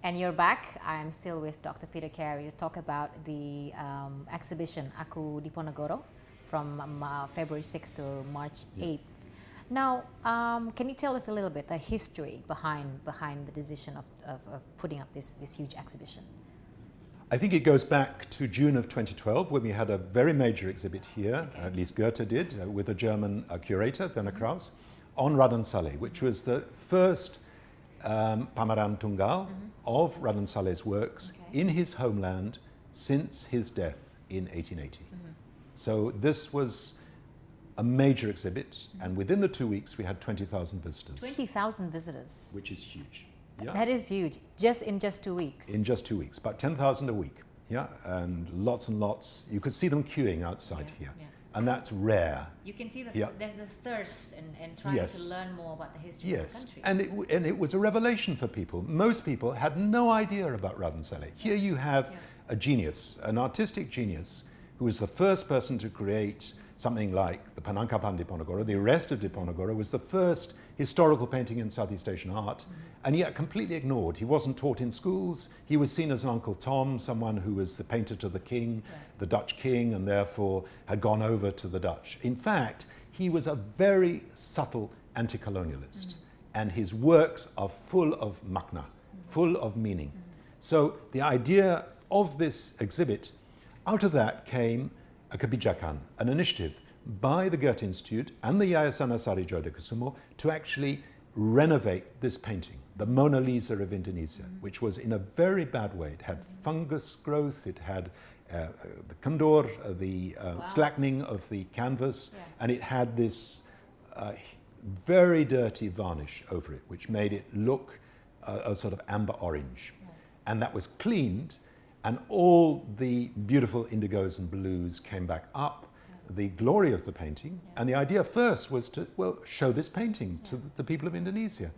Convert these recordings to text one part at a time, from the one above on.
And you're back. I'm still with Dr. Peter Carey to talk about the exhibition Aku Diponegoro from February 6th to March 8th. Now, can you tell us a little bit the history behind the decision of putting up this huge exhibition? I think it goes back to June of 2012 when we had a very major exhibit here, at least Goethe did, with a German curator, Werner Krauss, on Raden Saleh, which was the first pameran tunggal of Raden Saleh's works in his homeland since his death in 1880. So this was a major exhibit, and within the 2 weeks we had 20,000 visitors. 20,000 visitors. Which is huge. Yeah. That is huge, in just 2 weeks. In just 2 weeks, about 10,000 a week, yeah, and lots, you could see them queuing outside here, and that's rare. You can see there's a thirst in trying to learn more about the history of the country. And it was a revelation for people. Most people had no idea about Raden Saleh. Here you have a genius, an artistic genius, who was the first person to create something like the Penangkapan Diponegoro. The arrest of Diponegoro was the first historical painting in Southeast Asian art, and yet completely ignored. He wasn't taught in schools. He was seen as an Uncle Tom, someone who was the painter to the king, the Dutch king, and therefore had gone over to the Dutch. In fact, he was a very subtle anti-colonialist, and his works are full of makna, full of meaning. So the idea of this exhibit, out of that came a kebijakan, an initiative by the Goethe Institute and the Yayasan Asari Joyokusumo to actually renovate this painting, the Mona Lisa of Indonesia, which was in a very bad way. It had fungus growth, it had the kendor, the slackening of the canvas, and it had this very dirty varnish over it, which made it look a sort of amber orange. And that was cleaned, and all the beautiful indigos and blues came back up, the glory of the painting. And the idea first was to, well, show this painting to the people of Indonesia.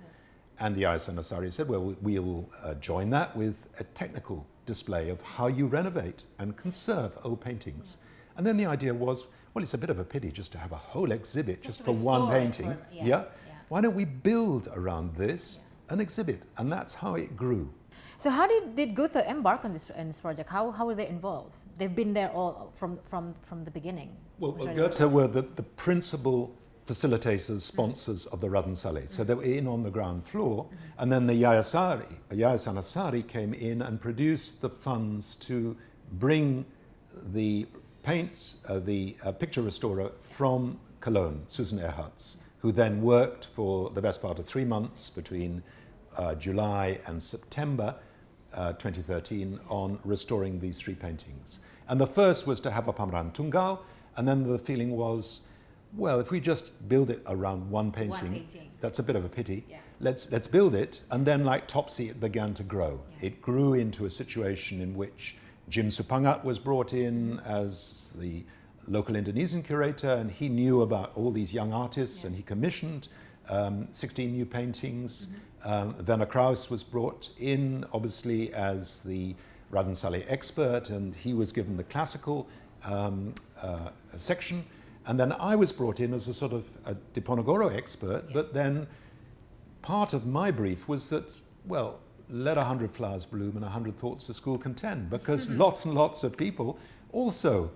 And the Yayasan Asari said, well, we'll join that with a technical display of how you renovate and conserve old paintings. And then the idea was, well, it's a bit of a pity just to have a whole exhibit just for one painting. Why don't we build around this an exhibit? And that's how it grew. So how did Goethe embark on this project? How were they involved? They've been there all from the beginning. Well, Goethe were the principal facilitators, sponsors of the Raden Saleh. So they were in on the ground floor, and then the Yayasan Asari came in and produced the funds to bring the picture restorer from Cologne, Susan Erhards, who then worked for the best part of 3 months between July and September 2013 on restoring these 3 paintings. And the first was to have a pameran tunggal, and then the feeling was, well, if we just build it around one painting, that's a bit of a pity. Let's build it, and then like Topsy, it began to grow. It grew into a situation in which Jim Supangat was brought in as the local Indonesian curator, and he knew about all these young artists, and he commissioned 16 new paintings. Werner Krauss was brought in, obviously, as the Raden Saleh expert, and he was given the classical section. And then I was brought in as a sort of a Diponegoro expert, but then part of my brief was that, well, let 100 flowers bloom and 100 thoughts the school contend, because lots and lots of people also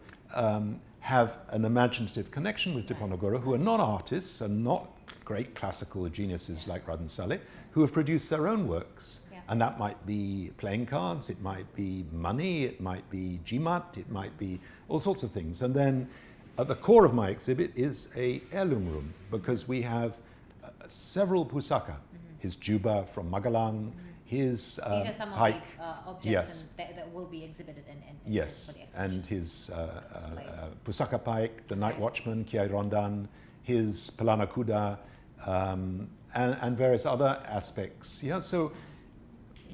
have an imaginative connection with Diponegoro, who are not artists and not great classical geniuses like Raden Saleh, who have produced their own works. And that might be playing cards, it might be money, it might be jimat, it might be all sorts of things. And then at the core of my exhibit is a heirloom room, because we have several pusaka, his juba from Magelang, his these are some pike, of the objects that will be exhibited in for the exhibition. And his pusaka pike, the night watchman, Kiai Rondan, his pelana kuda, and various other aspects. So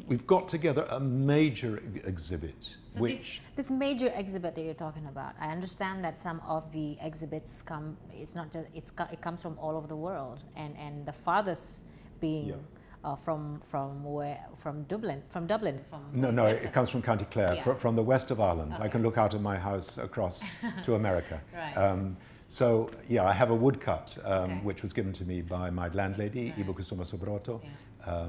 we've got together a major exhibit. So this major exhibit that you're talking about, I understand that some of the exhibits it comes from all over the world, and the farthest being from Dublin. No, it comes from County Clare, from the west of Ireland. I can look out of my house across to America. So I have a woodcut which was given to me by my landlady, Ibu Kusuma Subroto,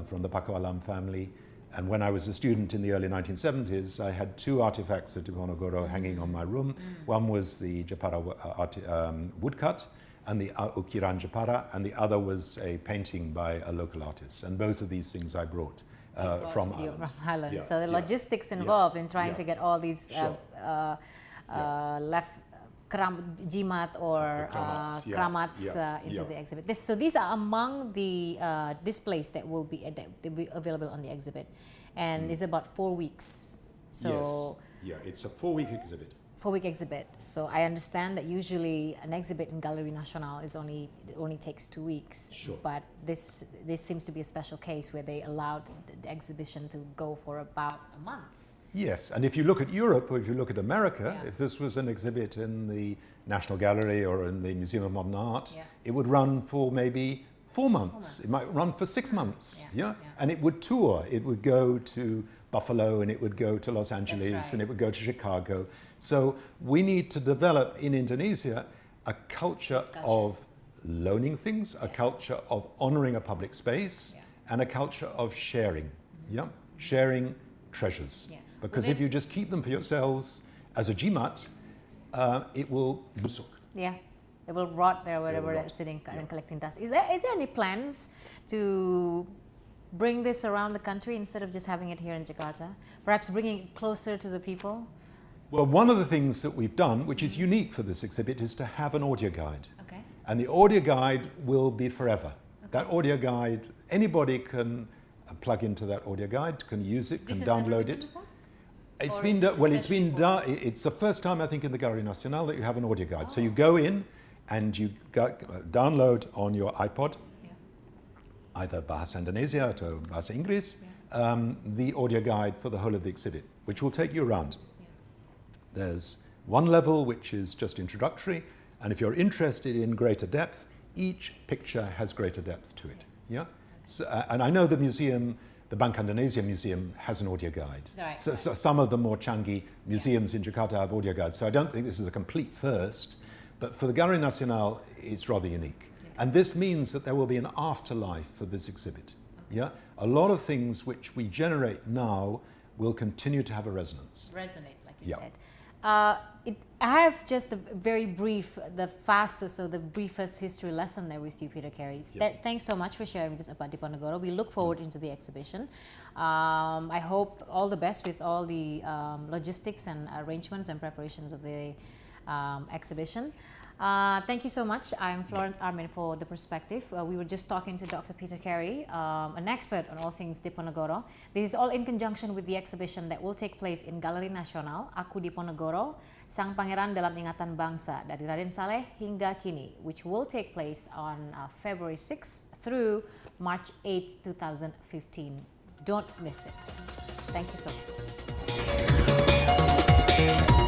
from the Pakualam family. And when I was a student in the early 1970s, I had 2 artifacts of Diponegoro hanging on my room. One was the Jepara woodcut and the Ukiran Jepara, and the other was a painting by a local artist. And both of these things I brought from Ireland. Yeah. So the logistics involved in trying to get all these Sure. left jimat or kramats into the exhibit. So these are among the displays that will be available on the exhibit, and it's about 4 weeks. So yes. Yeah, it's a 4-week exhibit. 4-week exhibit. So I understand that usually an exhibit in Galerie Nationale only takes 2 weeks. Sure. But this seems to be a special case where they allowed the exhibition to go for about a month. Yes, and if you look at Europe or if you look at America, Yeah. if this was an exhibit in the National Gallery or in the Museum of Modern Art, Yeah. it would run for maybe 4 months. It might run for 6 months. Yeah. And it would tour. It would go to Buffalo and it would go to Los Angeles right. and it would go to Chicago. So we need to develop in Indonesia a culture of loaning things, a culture of honoring a public space, and a culture of sharing. Yeah, sharing treasures. Yeah. Because if you just keep them for yourselves as a jimat, it will busuk. Yeah, it will rot there wherever rot. it's sitting and collecting dust. Is there any plans to bring this around the country instead of just having it here in Jakarta? Perhaps bringing it closer to the people? Well, one of the things that we've done, which is unique for this exhibit, is to have an audio guide. Okay. And the audio guide will be forever. That audio guide, anybody can plug into that audio guide, can use it, can download it. It's Or been is done, this well, it's especially been for- done, it's the first time I think in the Galerie Nationale that you have an audio guide. So you go in and you download on your iPod, either Bahasa Indonesia or Bahasa Inggris, the audio guide for the whole of the exhibit, which will take you around. There's one level which is just introductory, and if you're interested in greater depth, each picture has greater depth to it. Yeah. So, and I know the museum, the Bank Indonesia Museum, has an audio guide. Right, So some of the more Changi museums in Jakarta have audio guides. So I don't think this is a complete first, but for the Galerie Nationale, it's rather unique. And this means that there will be an afterlife for this exhibit. Yeah. A lot of things which we generate now will continue to have a resonance. Resonate, like you Yeah. said. I have just a very brief, the briefest history lesson there with you, Peter Carey. Thanks so much for sharing this about Diponegoro. We look forward into the exhibition. I hope all the best with all the logistics and arrangements and preparations of the exhibition. Thank you so much. I'm Florence Armein for The Perspective. We were just talking to Dr. Peter Carey, an expert on all things Diponegoro. This is all in conjunction with the exhibition that will take place in Galerie Nasional, Aku Diponegoro, Sang Pangeran dalam Ingatan Bangsa, dari Raden Saleh hingga kini, which will take place on February 6th through March 8, 2015. Don't miss it. Thank you so much.